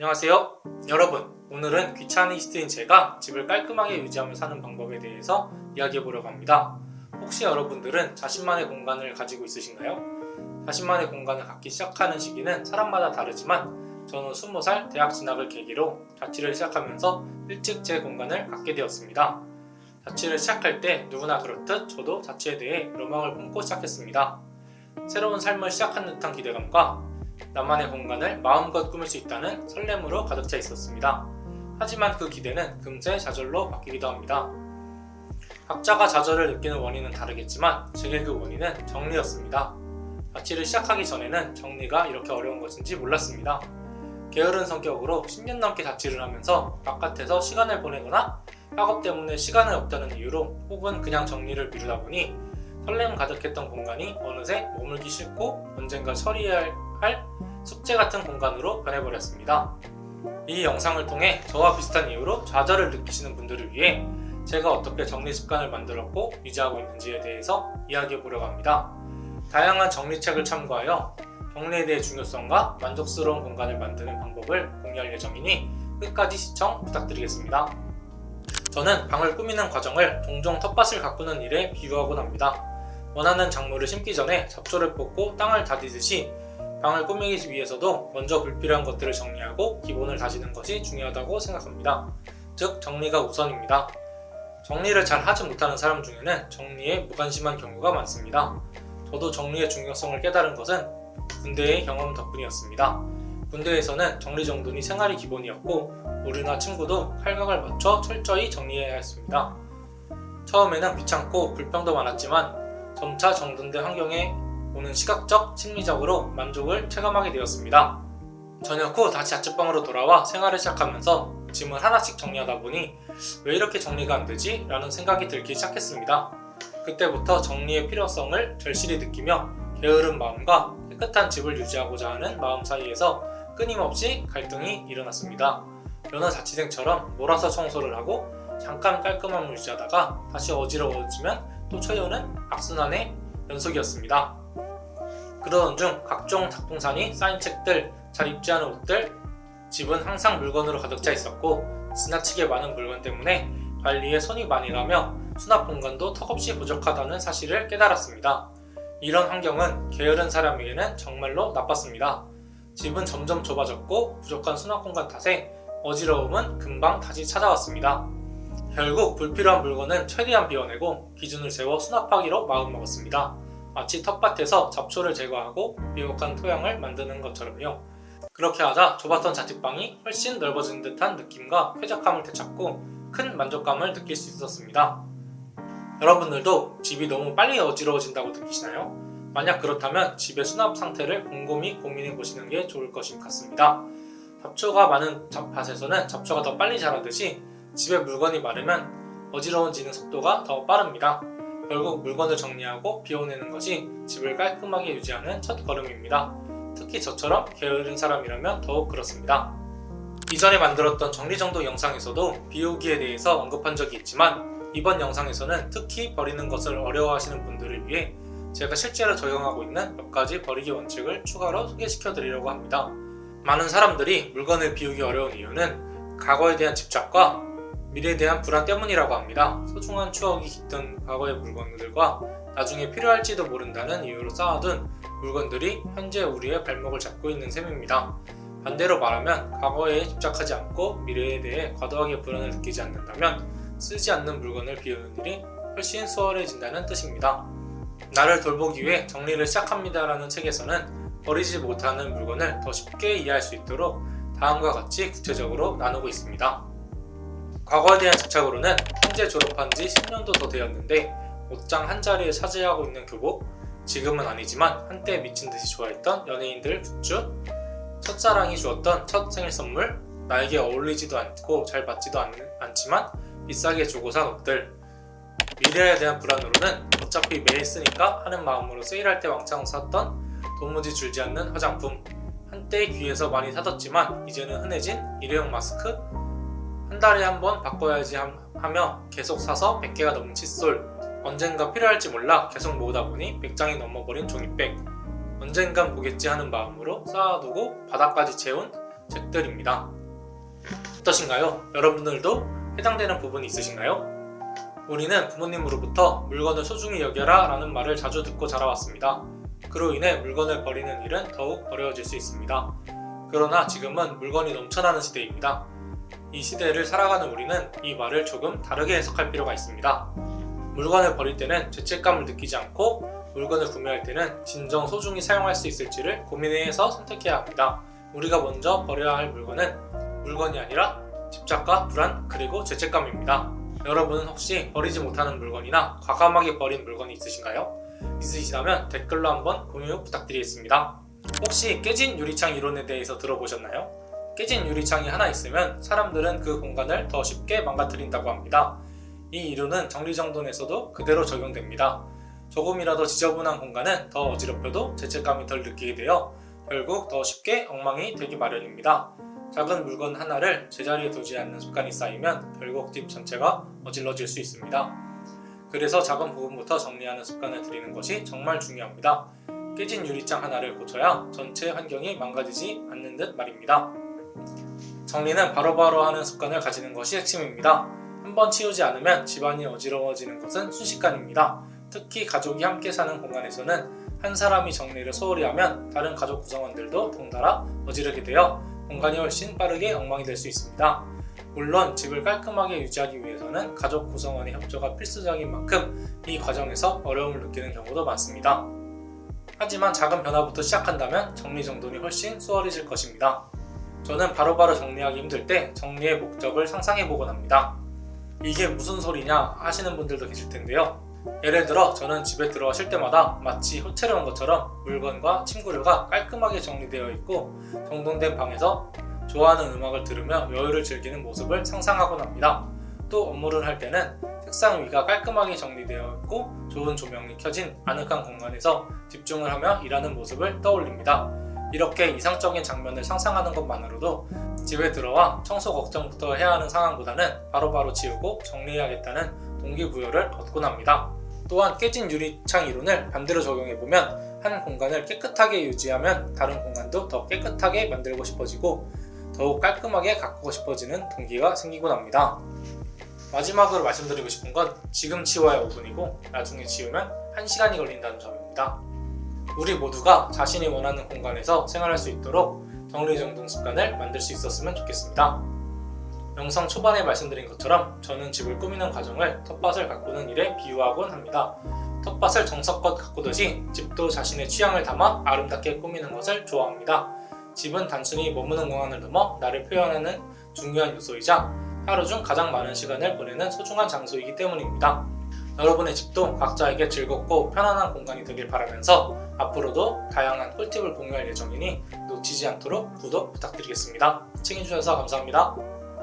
안녕하세요 여러분, 오늘은 귀차니스트인 제가 집을 깔끔하게 유지하며 사는 방법에 대해서 이야기해 보려고 합니다. 혹시 여러분들은 자신만의 공간을 가지고 있으신가요? 자신만의 공간을 갖기 시작하는 시기는 사람마다 다르지만 저는 20살 대학 진학을 계기로 자취를 시작하면서 일찍 제 공간을 갖게 되었습니다. 자취를 시작할 때 누구나 그렇듯 저도 자취에 대해 로망을 품고 시작했습니다. 새로운 삶을 시작한 듯한 기대감과 나만의 공간을 마음껏 꾸밀 수 있다는 설렘으로 가득 차 있었습니다. 하지만 그 기대는 금세 좌절로 바뀌기도 합니다. 각자가 좌절을 느끼는 원인은 다르겠지만 제게 그 원인은 정리였습니다. 자취를 시작하기 전에는 정리가 이렇게 어려운 것인지 몰랐습니다. 게으른 성격으로 10년 넘게 자취를 하면서 바깥에서 시간을 보내거나 학업 때문에 시간이 없다는 이유로 혹은 그냥 정리를 미루다 보니 설렘 가득했던 공간이 어느새 머물기 싫고 언젠가 처리해야 할 숙제 같은 공간으로 변해버렸습니다. 이 영상을 통해 저와 비슷한 이유로 좌절을 느끼시는 분들을 위해 제가 어떻게 정리 습관을 만들었고 유지하고 있는지에 대해서 이야기해 보려고 합니다. 다양한 정리책을 참고하여 정리에 대해 중요성과 만족스러운 공간을 만드는 방법을 공유할 예정이니 끝까지 시청 부탁드리겠습니다. 저는 방을 꾸미는 과정을 종종 텃밭을 가꾸는 일에 비유하곤 합니다. 원하는 작물을 심기 전에 잡초를 뽑고 땅을 다지듯이 방을 꾸미기 위해서도 먼저 불필요한 것들을 정리하고 기본을 다지는 것이 중요하다고 생각합니다. 즉, 정리가 우선입니다. 정리를 잘 하지 못하는 사람 중에는 정리에 무관심한 경우가 많습니다. 저도 정리의 중요성을 깨달은 것은 군대의 경험 덕분이었습니다. 군대에서는 정리정돈이 생활이 기본이었고 우리나 친구도 칼각을 맞춰 철저히 정리해야 했습니다. 처음에는 귀찮고 불평도 많았지만 점차 정돈된 환경에 오는 시각적, 심리적으로 만족을 체감하게 되었습니다. 저녁 후 다시 자취방으로 돌아와 생활을 시작하면서 짐을 하나씩 정리하다 보니 왜 이렇게 정리가 안 되지? 라는 생각이 들기 시작했습니다. 그때부터 정리의 필요성을 절실히 느끼며 게으른 마음과 깨끗한 집을 유지하고자 하는 마음 사이에서 끊임없이 갈등이 일어났습니다. 여느 자취생처럼 몰아서 청소를 하고 잠깐 깔끔함을 유지하다가 다시 어지러워지면 또 쳐오는 악순환의 연속이었습니다. 그러던 중 각종 작동산이 쌓인 책들, 잘 입지 않은 옷들, 집은 항상 물건으로 가득 차 있었고 지나치게 많은 물건 때문에 관리에 손이 많이 가며 수납 공간도 턱없이 부족하다는 사실을 깨달았습니다. 이런 환경은 게으른 사람에게는 정말로 나빴습니다. 집은 점점 좁아졌고 부족한 수납 공간 탓에 어지러움은 금방 다시 찾아왔습니다. 결국 불필요한 물건은 최대한 비워내고 기준을 세워 수납하기로 마음먹었습니다. 마치 텃밭에서 잡초를 제거하고 미혹한 토양을 만드는 것처럼요. 그렇게 하자 좁았던 자취방이 훨씬 넓어진 듯한 느낌과 쾌적함을 되찾고 큰 만족감을 느낄 수 있었습니다. 여러분들도 집이 너무 빨리 어지러워진다고 느끼시나요? 만약 그렇다면 집의 수납 상태를 곰곰이 고민해 보시는 게 좋을 것 같습니다. 잡초가 많은 밭에서는 잡초가 더 빨리 자라듯이 집에 물건이 많으면 어지러워지는 속도가 더 빠릅니다. 결국 물건을 정리하고 비워내는 것이 집을 깔끔하게 유지하는 첫 걸음입니다. 특히 저처럼 게으른 사람이라면 더욱 그렇습니다. 이전에 만들었던 정리정돈 영상에서도 비우기에 대해서 언급한 적이 있지만 이번 영상에서는 특히 버리는 것을 어려워하시는 분들을 위해 제가 실제로 적용하고 있는 몇 가지 버리기 원칙을 추가로 소개시켜 드리려고 합니다. 많은 사람들이 물건을 비우기 어려운 이유는 과거에 대한 집착과 미래에 대한 불안 때문이라고 합니다. 소중한 추억이 깃든 과거의 물건들과 나중에 필요할지도 모른다는 이유로 쌓아둔 물건들이 현재 우리의 발목을 잡고 있는 셈입니다. 반대로 말하면 과거에 집착하지 않고 미래에 대해 과도하게 불안을 느끼지 않는다면 쓰지 않는 물건을 비우는 일이 훨씬 수월해진다는 뜻입니다. 나를 돌보기 위해 정리를 시작합니다라는 책에서는 버리지 못하는 물건을 더 쉽게 이해할 수 있도록 다음과 같이 구체적으로 나누고 있습니다. 과거에 대한 집착으로는 현재 졸업한 지 10년도 더 되었는데 옷장 한 자리에 차지하고 있는 교복, 지금은 아니지만 한때 미친 듯이 좋아했던 연예인들 굿즈, 첫사랑이 주었던 첫 생일 선물, 나에게 어울리지도 않고 잘 받지도 않지만 비싸게 주고 산 옷들, 미래에 대한 불안으로는 어차피 매일 쓰니까 하는 마음으로 세일할 때 왕창 샀던 도무지 줄지 않는 화장품, 한때 귀해서 많이 사뒀지만 이제는 흔해진 일회용 마스크, 한 달에 한 번 바꿔야지 하며 계속 사서 100개가 넘는 칫솔, 언젠가 필요할지 몰라 계속 모으다 보니 100장이 넘어버린 종이백, 언젠간 보겠지 하는 마음으로 쌓아두고 바닥까지 채운 책들입니다. 어떠신가요? 여러분들도 해당되는 부분이 있으신가요? 우리는 부모님으로부터 물건을 소중히 여겨라 라는 말을 자주 듣고 자라왔습니다. 그로 인해 물건을 버리는 일은 더욱 어려워질 수 있습니다. 그러나 지금은 물건이 넘쳐나는 시대입니다. 이 시대를 살아가는 우리는 이 말을 조금 다르게 해석할 필요가 있습니다. 물건을 버릴 때는 죄책감을 느끼지 않고 물건을 구매할 때는 진정 소중히 사용할 수 있을지를 고민해서 선택해야 합니다. 우리가 먼저 버려야 할 물건은 물건이 아니라 집착과 불안 그리고 죄책감입니다. 여러분은 혹시 버리지 못하는 물건이나 과감하게 버린 물건이 있으신가요? 있으시다면 댓글로 한번 공유 부탁드리겠습니다. 혹시 깨진 유리창 이론에 대해서 들어보셨나요? 깨진 유리창이 하나 있으면 사람들은 그 공간을 더 쉽게 망가뜨린다고 합니다. 이 이론은 정리정돈에서도 그대로 적용됩니다. 조금이라도 지저분한 공간은 더 어지럽혀도 죄책감이 덜 느끼게 되어 결국 더 쉽게 엉망이 되기 마련입니다. 작은 물건 하나를 제자리에 두지 않는 습관이 쌓이면 결국 집 전체가 어질러질 수 있습니다. 그래서 작은 부분부터 정리하는 습관을 들이는 것이 정말 중요합니다. 깨진 유리창 하나를 고쳐야 전체 환경이 망가지지 않는 듯 말입니다. 정리는 바로바로 하는 습관을 가지는 것이 핵심입니다. 한번 치우지 않으면 집안이 어지러워지는 것은 순식간입니다. 특히 가족이 함께 사는 공간에서는 한 사람이 정리를 소홀히 하면 다른 가족 구성원들도 덩달아 어지르게 되어 공간이 훨씬 빠르게 엉망이 될 수 있습니다. 물론 집을 깔끔하게 유지하기 위해서는 가족 구성원의 협조가 필수적인 만큼 이 과정에서 어려움을 느끼는 경우도 많습니다. 하지만 작은 변화부터 시작한다면 정리정돈이 훨씬 수월해질 것입니다. 저는 바로바로 정리하기 힘들 때 정리의 목적을 상상해보곤 합니다. 이게 무슨 소리냐 하시는 분들도 계실 텐데요. 예를 들어 저는 집에 들어와 쉴 때마다 마치 호텔에 온 것처럼 물건과 침구류가 깔끔하게 정리되어 있고 정돈된 방에서 좋아하는 음악을 들으며 여유를 즐기는 모습을 상상하곤 합니다. 또 업무를 할 때는 책상 위가 깔끔하게 정리되어 있고 좋은 조명이 켜진 아늑한 공간에서 집중을 하며 일하는 모습을 떠올립니다. 이렇게 이상적인 장면을 상상하는 것만으로도 집에 들어와 청소 걱정부터 해야 하는 상황보다는 바로바로 치우고 정리해야겠다는 동기부여를 얻곤 합니다. 또한 깨진 유리창 이론을 반대로 적용해보면 한 공간을 깨끗하게 유지하면 다른 공간도 더 깨끗하게 만들고 싶어지고 더욱 깔끔하게 가꾸고 싶어지는 동기가 생기곤 합니다. 마지막으로 말씀드리고 싶은 건 지금 치워야 5분이고 나중에 치우면 1시간이 걸린다는 점입니다. 우리 모두가 자신이 원하는 공간에서 생활할 수 있도록 정리정돈 습관을 만들 수 있었으면 좋겠습니다. 영상 초반에 말씀드린 것처럼 저는 집을 꾸미는 과정을 텃밭을 가꾸는 일에 비유하곤 합니다. 텃밭을 정성껏 가꾸듯이 집도 자신의 취향을 담아 아름답게 꾸미는 것을 좋아합니다. 집은 단순히 머무는 공간을 넘어 나를 표현하는 중요한 요소이자 하루 중 가장 많은 시간을 보내는 소중한 장소이기 때문입니다. 여러분의 집도 각자에게 즐겁고 편안한 공간이 되길 바라면서 앞으로도 다양한 꿀팁을 공유할 예정이니 놓치지 않도록 구독 부탁드리겠습니다. 시청해주셔서 감사합니다.